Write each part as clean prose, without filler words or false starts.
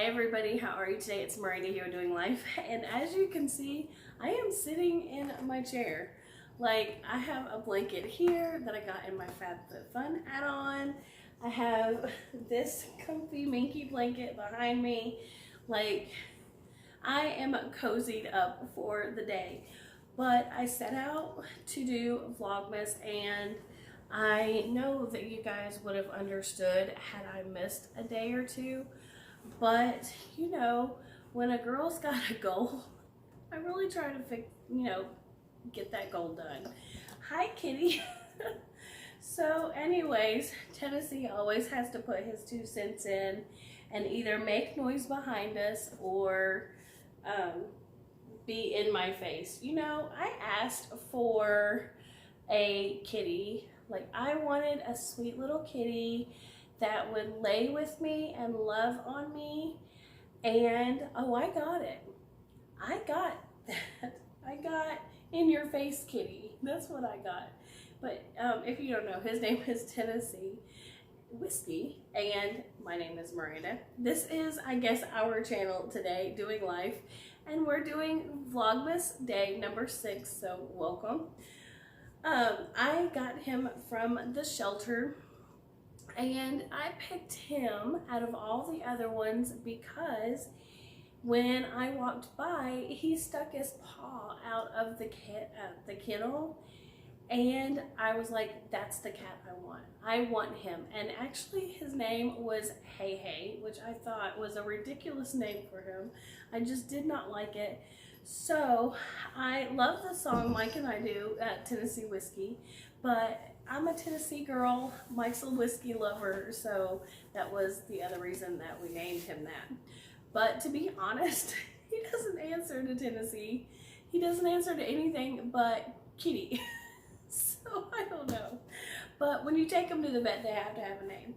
Hi everybody, how are you today? It's Miranda here doing life, and as you can see, I am sitting in my chair. Like, I have a blanket here that I got in my FabFitFun add-on. I have this comfy minky blanket behind me. Like, I am cozied up for the day. But I set out to do Vlogmas, and I know that you guys would have understood had I missed a day or two. But, you know, when a girl's got a goal, I really try to, get that goal done. Hi, kitty. So, anyways, Tennessee always has to put his 2 cents in and either make noise behind us or be in my face. You know, I asked for a kitty. Like, I wanted a sweet little kitty that would lay with me and love on me, and oh, I got it. I got that. I got in your face kitty. That's what I got. But if you don't know, his name is Tennessee Whiskey, and my name is Miranda. This is, I guess, our channel today, doing life, and we're doing Vlogmas day number 6, so welcome. I got him from the shelter, and I picked him out of all the other ones because when I walked by, he stuck his paw out of the kennel, and I was like, that's the cat I want. I want him. And actually his name was Hey Hey, which I thought was a ridiculous name for him. I just did not like it. So I love the song Mike and I do, Tennessee Whiskey, but I'm a Tennessee girl. Mike's a whiskey lover, so that was the other reason that we named him that. But to be honest, he doesn't answer to Tennessee. He doesn't answer to anything but kitty. So I don't know. But when you take him to the vet, they have to have a name.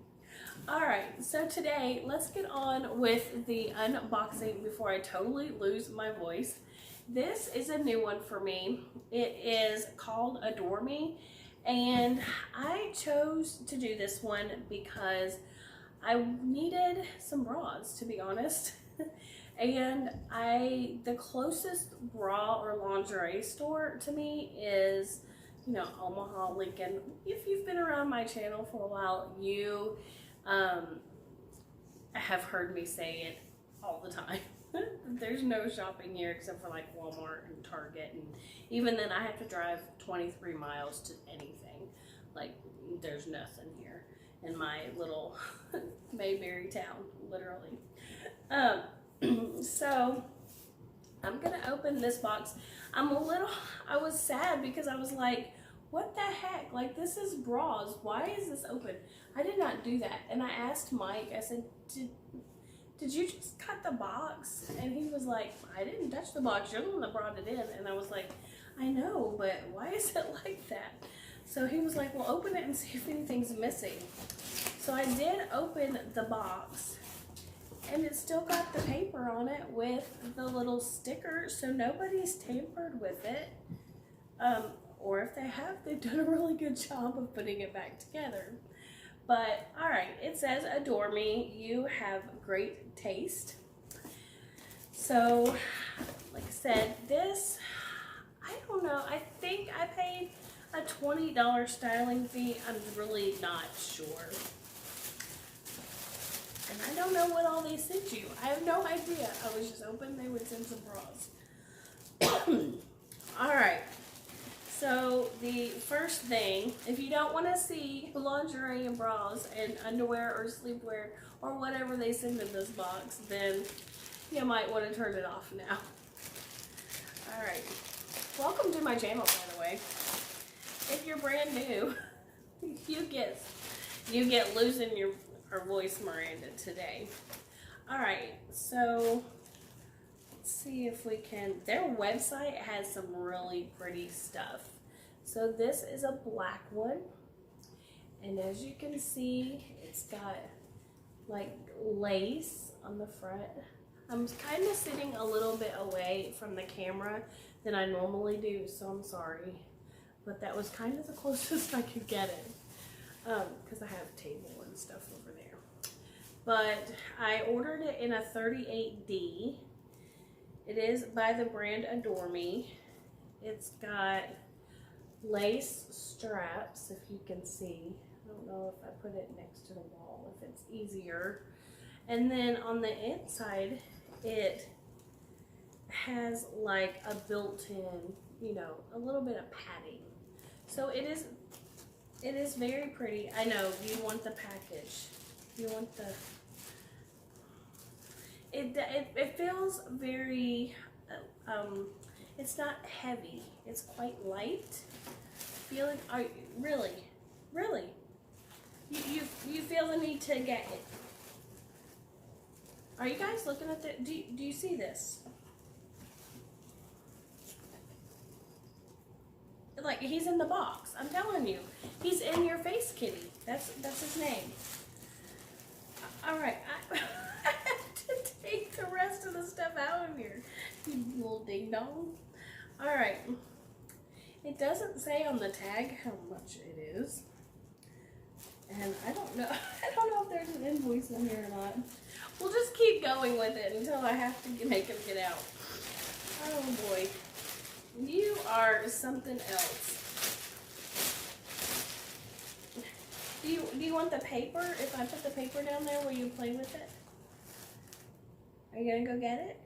Alright, so today, let's get on with the unboxing before I totally lose my voice. This is a new one for me. It is called Adore Me, and I chose to do this one because I needed some bras, to be honest. And the closest bra or lingerie store to me is, Omaha, Lincoln. If you've been around my channel for a while, you have heard me say it all the time. There's no shopping here except for like Walmart and Target, and even then I have to drive 23 miles to anything. Like, there's nothing here in my little Mayberry town, literally. So I'm gonna open this box. I was sad because I was like, what the heck? Like, this is bras. Why is this open? I did not do that. And I asked Mike, I said, did you just cut the box? And he was like, I didn't touch the box. You're the one that brought it in. And I was like, I know, but why is it like that? So he was like, well, open it and see if anything's missing. So I did open the box, and it still got the paper on it with the little sticker, so nobody's tampered with it. Or if they have, they've done a really good job of putting it back together. But, alright, it says, Adore Me, you have great taste. So, like I said, this, I don't know, I think I paid a $20 styling fee. I'm really not sure. And I don't know what all they sent you. I have no idea. I was just hoping they would send some bras. Alright. So the first thing, if you don't want to see lingerie and bras and underwear or sleepwear or whatever they send in this box, then you might want to turn it off now. Alright. Welcome to my channel, by the way. If you're brand new, you get losing your voice Miranda today. Alright, so let's see if we can, their website has some really pretty stuff. So this is a black one, and as you can see, it's got like lace on the front. I'm kind of sitting a little bit away from the camera than I normally do, so I'm sorry, but that was kind of the closest I could get it, because I have a table and stuff over there. but I ordered it in a 38D. It is by the brand Adore Me. It's got lace straps, if you can see. I don't know if I put it next to the wall, if it's easier. And then on the inside, it has like a built-in, you know, a little bit of padding. So it is very pretty. I know, you want the package. You want the... It feels very, it's not heavy. It's quite light. Feeling, really? You feel the need to get it. Are you guys looking at the, do you see this? Like, he's in the box. I'm telling you. He's in your face, kitty. That's his name. All right. I have to take the rest of the stuff out of here. You little ding dong. All right. It doesn't say on the tag how much it is. And I don't know. I don't know if there's an invoice in here or not. We'll just keep going with it until I have to make him get out. Oh boy. You are something else. Do you want the paper? If I put the paper down there, will you play with it? Are you gonna go get it?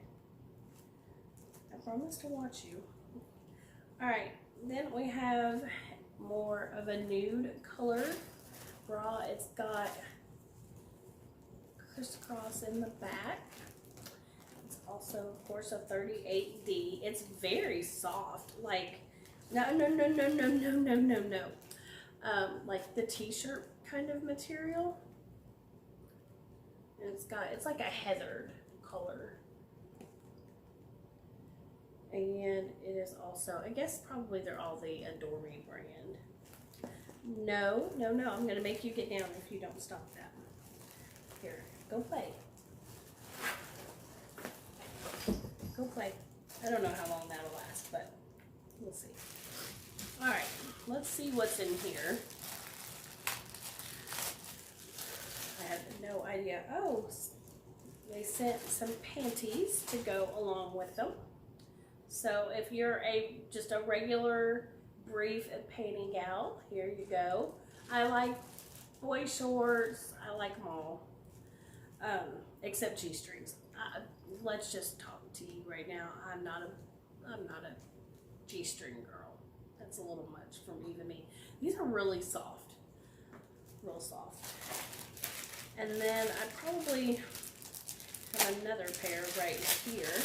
I promise to watch you. Alright, then we have more of a nude color bra. It's got crisscross in the back. Also, of course, a 38D. It's very soft, like no. Like the t-shirt kind of material. And it's like a heathered color. And it is also, I guess probably they're all the Adore Me brand. No, I'm gonna make you get down if you don't stop that. Here, go play. Go play. I don't know how long that'll last, but we'll see. All right, let's see what's in here. I have no idea. Oh, they sent some panties to go along with them. So if you're just a regular brief panty gal, here you go. I like boy shorts. I like them all, except G-strings. Let's just talk to you right now. I'm not a G-string girl. That's a little much for even me. These are really soft, real soft. And then I probably have another pair right here.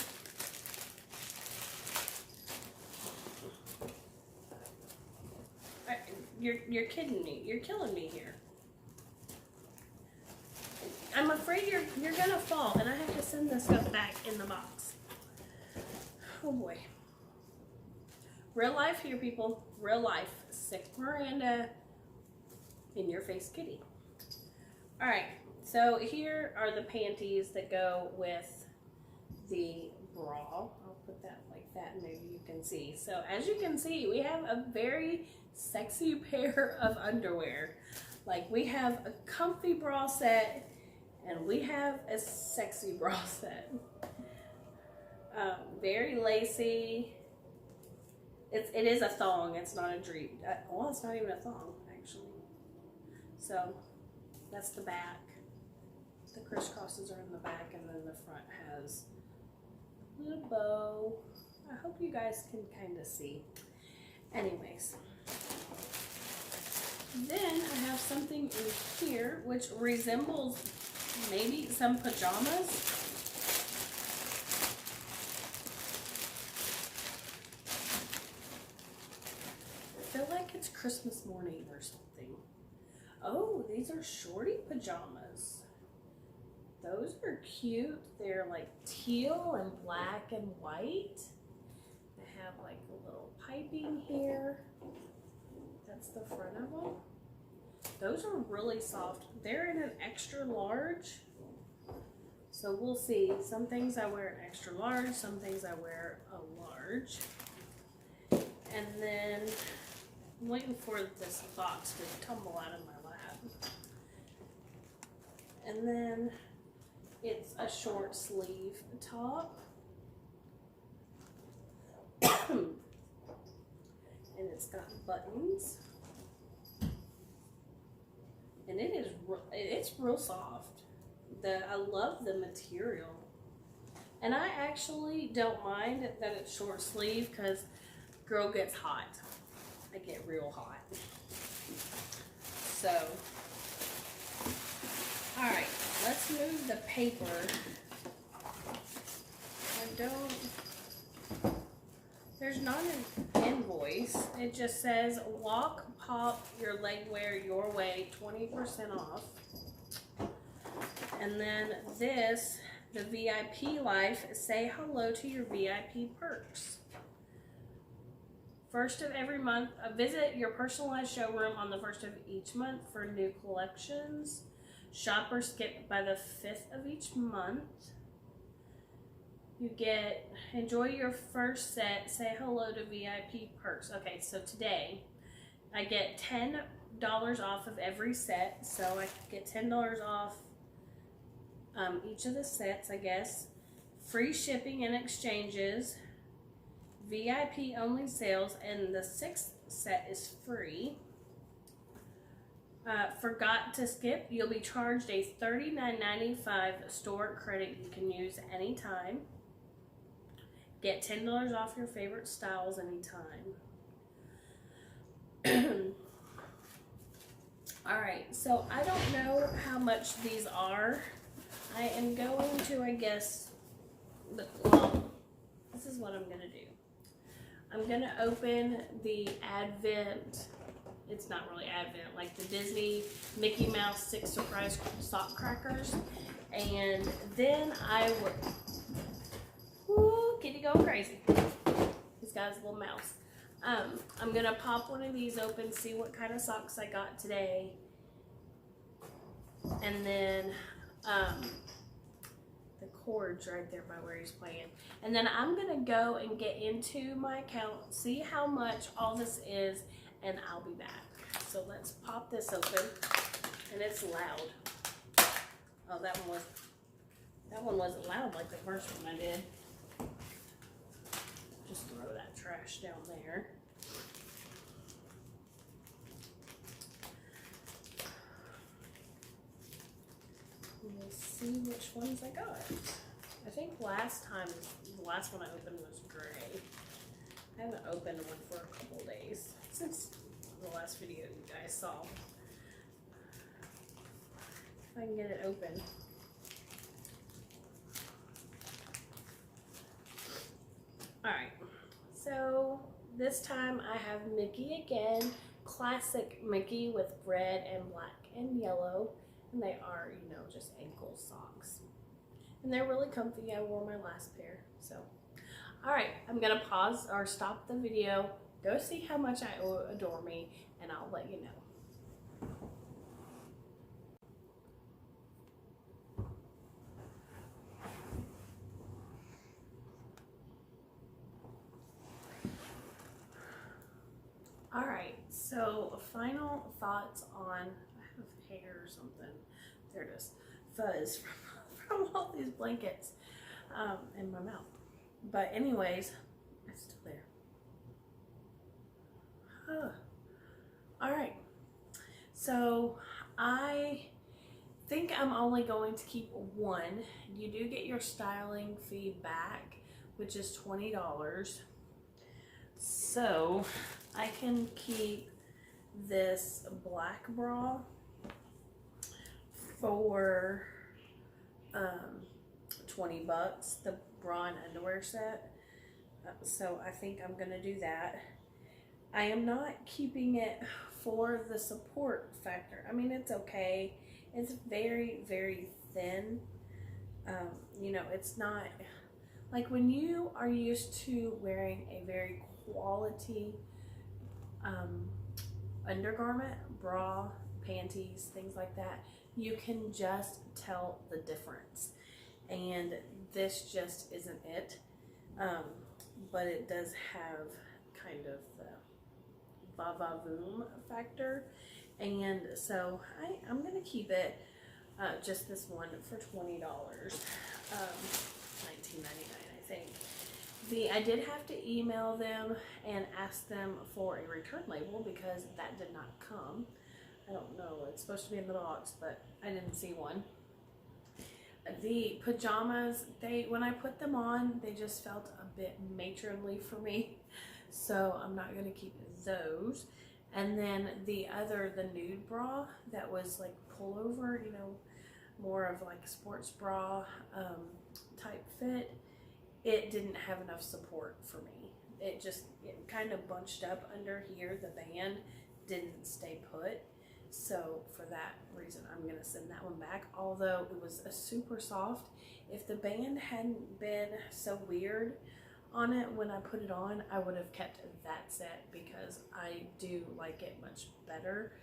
You're kidding me. You're killing me here. I'm afraid you're gonna fall, and I have to send this stuff back in the box. Oh boy. Real life here, people. Real life. Sick Miranda. In your face kitty. Alright, so here are the panties that go with the bra. I'll put that like that, and maybe you can see. So as you can see, we have a very sexy pair of underwear. Like, we have a comfy bra set, and we have a sexy bra set. Very lacy. It is a thong. It's not a dream. Well, it's not even a thong, actually. So that's the back. The crisscrosses are in the back, and then the front has a little bow. I hope you guys can kind of see. Anyways. Then I have something in here which resembles maybe some pajamas. I feel like it's Christmas morning or something. Oh, these are shorty pajamas. Those are cute. They're like teal and black and white. They have like a little piping here. That's the front of them. Those are really soft. They're in an extra large. So we'll see. Some things I wear an extra large, some things I wear a large. And then I'm waiting for this box to tumble out of my lap. And then it's a short sleeve top. And it's got buttons. And it's real soft. I love the material. And I actually don't mind that it's short sleeve because girl gets hot. I get real hot. So, alright, let's move the paper. There's not an invoice. It just says, walk, pop your legwear your way, 20% off. And then this, the VIP life, say hello to your VIP perks. First of every month, visit your personalized showroom on the first of each month for new collections. Shop or skip by the 5th of each month. You get, enjoy your first set, say hello to VIP perks. Okay, so today I get $10 off of every set. So I get $10 off each of the sets, I guess. Free shipping and exchanges. VIP only sales, and the 6th set is free. Forgot to skip, you'll be charged a $39.95 store credit you can use anytime. Get $10 off your favorite styles anytime. Alright, so I don't know how much these are. I am going to, I guess, well, this is what I'm going to do. I'm going to open the Advent, it's not really Advent, like the Disney Mickey Mouse 6 Surprise Sock Crackers. And then I will, whoo, kitty going crazy. He's got his little mouse. I'm going to pop one of these open, see what kind of socks I got today. And then, the cord's right there by where he's playing. And then I'm going to go and get into my account, see how much all this is, and I'll be back. So let's pop this open. And it's loud. Oh, that one wasn't loud like the first one I did. Just throw that trash down there. Let's see which ones I got. I think the last one I opened was gray. I haven't opened one for a couple days since the last video you guys saw. If I can get it open. Alright, so this time I have Mickey again. Classic Mickey with red and black and yellow. And they are, you know, just ankle socks. And they're really comfy. I wore my last pair. So, alright, I'm going to pause or stop the video. Go see how much I adore me. And I'll let you know. Alright, so final thoughts on, I have hair or something, there it is, fuzz from all these blankets in my mouth. But anyways, it's still there. Alright, so I think I'm only going to keep one. You do get your styling fee back, which is $20. So I can keep this black bra for $20, the bra and underwear set. So I think I'm gonna do that. I am not keeping it for the support factor. I mean, it's okay. It's very, very thin. You know, it's not like when you are used to wearing a very quality undergarment, bra, panties, things like that, you can just tell the difference. And this just isn't it. But it does have kind of the va-va-voom factor. And so I'm gonna keep it. just this one for $20, $19.99 I think. I did have to email them and ask them for a return label because that did not come. I don't know, it's supposed to be in the box, but I didn't see one. The pajamas, when I put them on, they just felt a bit matronly for me, so I'm not going to keep those. And then the nude bra that was like pullover, you know, more of like a sports bra type fit, it didn't have enough support for me. It kind of bunched up under here. The band didn't stay put. So for that reason, I'm going to send that one back. Although it was a super soft. If the band hadn't been so weird on it when I put it on, I would have kept that set because I do like it much better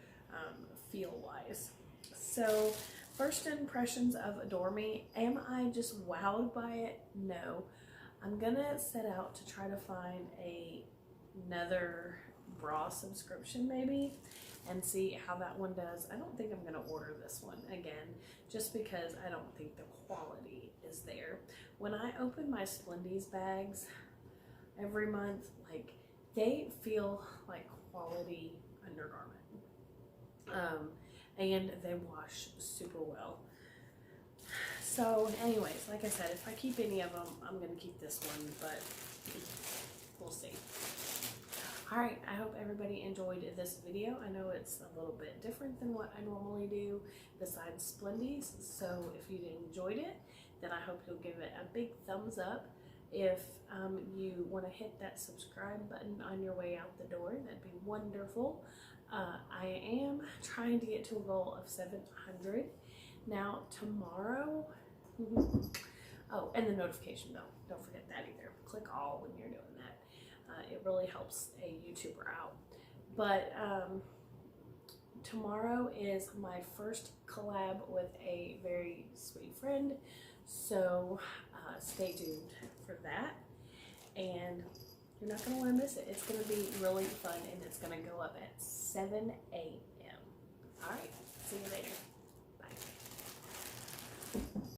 feel-wise. So first impressions of Adore Me. Am I just wowed by it? No. I'm gonna set out to try to find another bra subscription maybe and see how that one does. I don't think I'm gonna order this one again just because I don't think the quality is there. When I open my Splendies bags every month, like, they feel like quality undergarment, and they wash super well. So anyways, like I said, if I keep any of them, I'm going to keep this one, but we'll see. Alright, I hope everybody enjoyed this video. I know it's a little bit different than what I normally do besides Splendies, so if you enjoyed it, then I hope you'll give it a big thumbs up. If you want to hit that subscribe button on your way out the door, that'd be wonderful. I am trying to get to a goal of 700. Now tomorrow, oh, and the notification bell, don't forget that either. Click all when you're doing that. It really helps a YouTuber out. But tomorrow is my first collab with a very sweet friend, so stay tuned for that. And you're not going to want to miss it. It's going to be really fun, and it's going to go up at 7 a.m. All right, see you later.